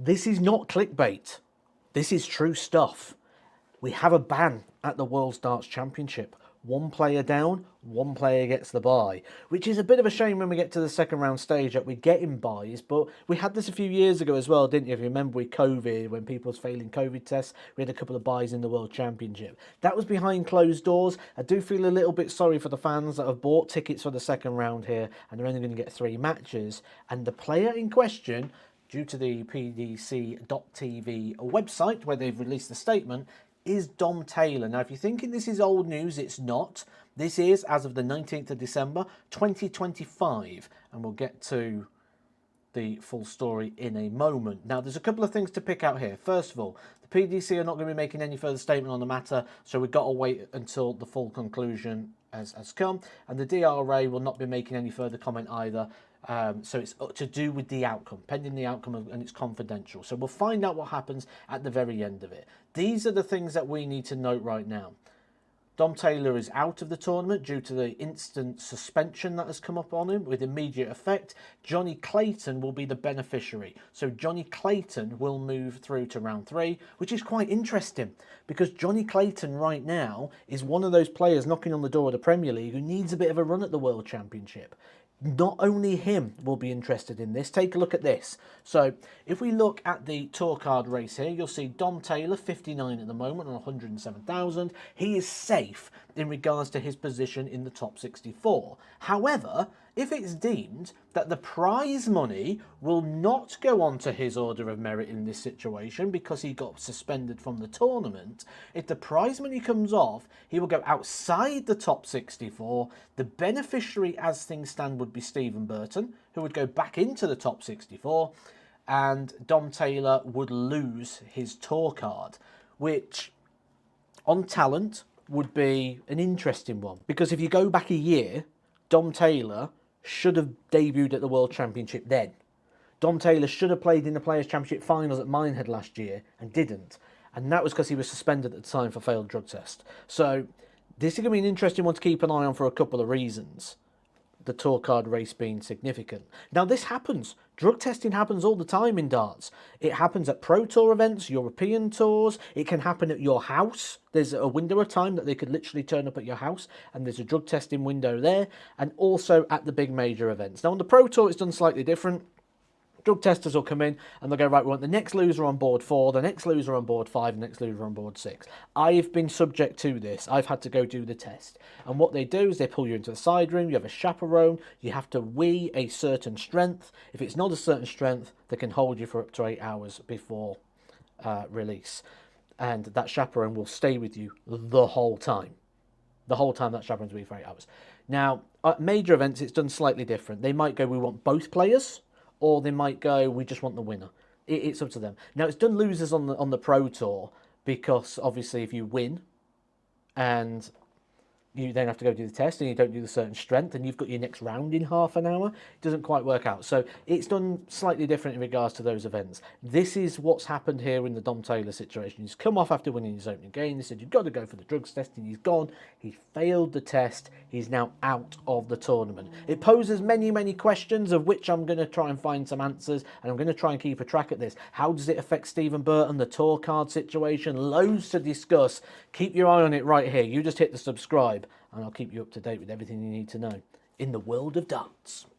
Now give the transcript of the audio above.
This is not clickbait. This is true stuff. We have a ban at the World Darts Championship. One player down, one player gets the bye, which is a bit of a shame when we get to the second round stage that we're getting buys, but we had this a few years ago as well, didn't you? If you remember with COVID, when people was failing COVID tests, we had a couple of buys in the World Championship. That was behind closed doors. I do feel a little bit sorry for the fans that have bought tickets for the second round here, and they're only going to get 3 matches, and the player in question, due to the PDC.TV website where they've released the statement, is Dom Taylor. Now, if you're thinking this is old news, it's not. This is as of the 19th of December, 2025, and we'll get to the full story in a moment. Now, there's a couple of things to pick out here. First of all, the PDC are not going to be making any further statement on the matter, so we've got to wait until the full conclusion has come, and the DRA will not be making any further comment either. So it's to do with the outcome, pending the outcome, and it's confidential. So we'll find out what happens at the very end of it. These are the things that we need to note right now. Dom Taylor is out of the tournament due to the instant suspension that has come up on him with immediate effect. Jonny Clayton will be the beneficiary. So Jonny Clayton will move through to round 3, which is quite interesting because Jonny Clayton right now is one of those players knocking on the door of the Premier League who needs a bit of a run at the World Championship. Not only him will be interested in this. Take a look at this. So if we look at the tour card race here, you'll see Dom Taylor, 59 at the moment on 107,000. He is safe in regards to his position in the top 64. However, if it's deemed that the prize money will not go on to his order of merit in this situation because he got suspended from the tournament, if the prize money comes off, he will go outside the top 64. The beneficiary as things stand would be Stephen Burton, who would go back into the top 64, and Dom Taylor would lose his tour card, which on talent would be an interesting one. Because if you go back a year, Dom Taylor should have debuted at the World Championship then. Dom Taylor should have played in the Players' Championship finals at Minehead last year and didn't. And that was because he was suspended at the time for failed drug test. So this is going to be an interesting one to keep an eye on for a couple of reasons. The tour card race being significant. Now this happens. Drug testing happens all the time in darts. It happens at Pro Tour events, European tours. It can happen at your house. There's a window of time that they could literally turn up at your house and there's a drug testing window there. And also at the big major events. Now on the Pro Tour it's done slightly different. Drug testers will come in and they'll go, right, we want the next loser on board 4, the next loser on board 5, the next loser on board 6. I've been subject to this. I've had to go do the test. And what they do is they pull you into the side room, you have a chaperone, you have to weigh a certain strength. If it's not a certain strength, they can hold you for up to 8 hours before release. And that chaperone will stay with you the whole time. The whole time that chaperone's with you for 8 hours. Now, at major events, it's done slightly different. They might go, we want both players, or they might go, we just want the winner. It's up to them. Now, it's done losers on the Pro Tour because, obviously, if you win and you then have to go do the test and you don't do the certain strength and you've got your next round in half an hour, it doesn't quite work out. So it's done slightly different in regards to those events. This is what's happened here in the Dom Taylor situation. He's come off after winning his opening game. They said, you've got to go for the drugs testing. He's gone. He failed the test. He's now out of the tournament. It poses many, many questions of which I'm going to try and find some answers, and I'm going to try and keep a track at this. How does it affect Stephen Burton, the tour card situation? Loads to discuss. Keep your eye on it right here. You just hit the subscribe and I'll keep you up to date with everything you need to know in the world of darts.